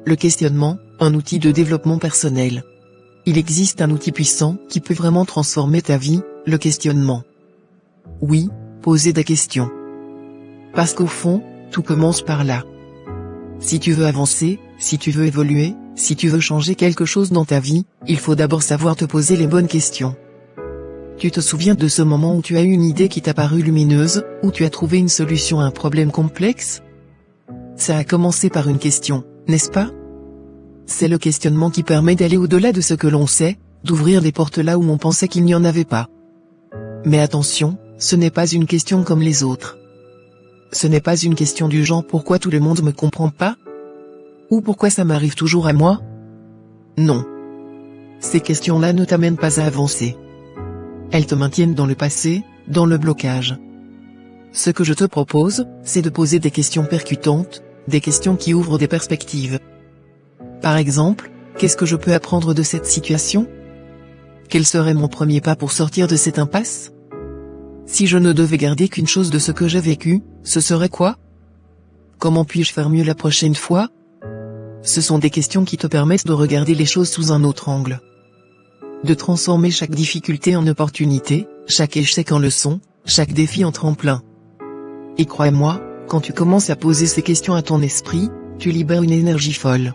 Le questionnement, un outil de développement personnel. Il existe un outil puissant qui peut vraiment transformer ta vie, le questionnement. Oui, poser des questions. Parce qu'au fond, tout commence par là. Si tu veux avancer, si tu veux évoluer, si tu veux changer quelque chose dans ta vie, il faut d'abord savoir te poser les bonnes questions. Tu te souviens de ce moment où tu as eu une idée qui t'a paru lumineuse, où tu as trouvé une solution à un problème complexe? Ça a commencé par une question, n'est-ce pas? C'est le questionnement qui permet d'aller au-delà de ce que l'on sait, d'ouvrir des portes là où on pensait qu'il n'y en avait pas. Mais attention, ce n'est pas une question comme les autres. Ce n'est pas une question du genre pourquoi tout le monde me comprend pas? Ou pourquoi ça m'arrive toujours à moi? Non. Ces questions-là ne t'amènent pas à avancer. Elles te maintiennent dans le passé, dans le blocage. Ce que je te propose, c'est de poser des questions percutantes, des questions qui ouvrent des perspectives. Par exemple, qu'est-ce que je peux apprendre de cette situation? Quel serait mon premier pas pour sortir de cette impasse? Si je ne devais garder qu'une chose de ce que j'ai vécu, ce serait quoi? Comment puis-je faire mieux la prochaine fois? Ce sont des questions qui te permettent de regarder les choses sous un autre angle. De transformer chaque difficulté en opportunité, chaque échec en leçon, chaque défi en tremplin. Et crois-moi, quand tu commences à poser ces questions à ton esprit, tu libères une énergie folle.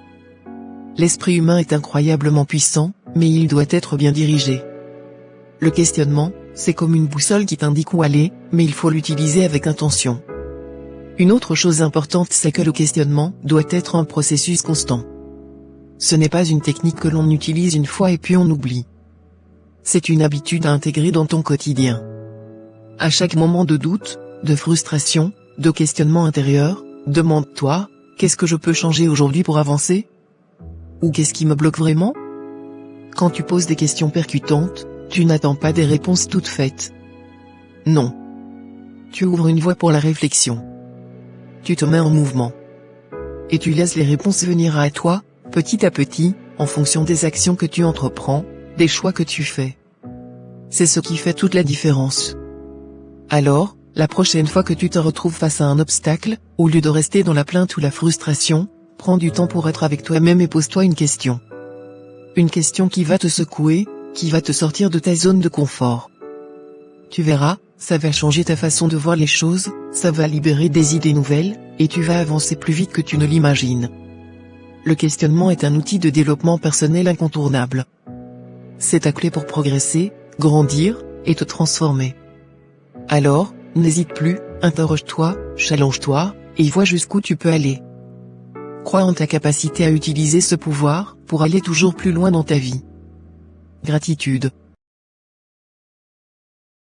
L'esprit humain est incroyablement puissant, mais il doit être bien dirigé. Le questionnement, c'est comme une boussole qui t'indique où aller, mais il faut l'utiliser avec intention. Une autre chose importante, c'est que le questionnement doit être un processus constant. Ce n'est pas une technique que l'on utilise une fois et puis on oublie. C'est une habitude à intégrer dans ton quotidien. À chaque moment de doute, de frustration, de questionnement intérieur, demande-toi, qu'est-ce que je peux changer aujourd'hui pour avancer? Ou qu'est-ce qui me bloque vraiment? Quand tu poses des questions percutantes, tu n'attends pas des réponses toutes faites. Non. Tu ouvres une voie pour la réflexion. Tu te mets en mouvement. Et tu laisses les réponses venir à toi, petit à petit, en fonction des actions que tu entreprends, des choix que tu fais. C'est ce qui fait toute la différence. Alors, la prochaine fois que tu te retrouves face à un obstacle, au lieu de rester dans la plainte ou la frustration, prends du temps pour être avec toi-même et pose-toi une question. Une question qui va te secouer, qui va te sortir de ta zone de confort. Tu verras, ça va changer ta façon de voir les choses, ça va libérer des idées nouvelles, et tu vas avancer plus vite que tu ne l'imagines. Le questionnement est un outil de développement personnel incontournable. C'est ta clé pour progresser, grandir, et te transformer. Alors, n'hésite plus, interroge-toi, challenge-toi, et vois jusqu'où tu peux aller. Crois en ta capacité à utiliser ce pouvoir, pour aller toujours plus loin dans ta vie. Gratitude.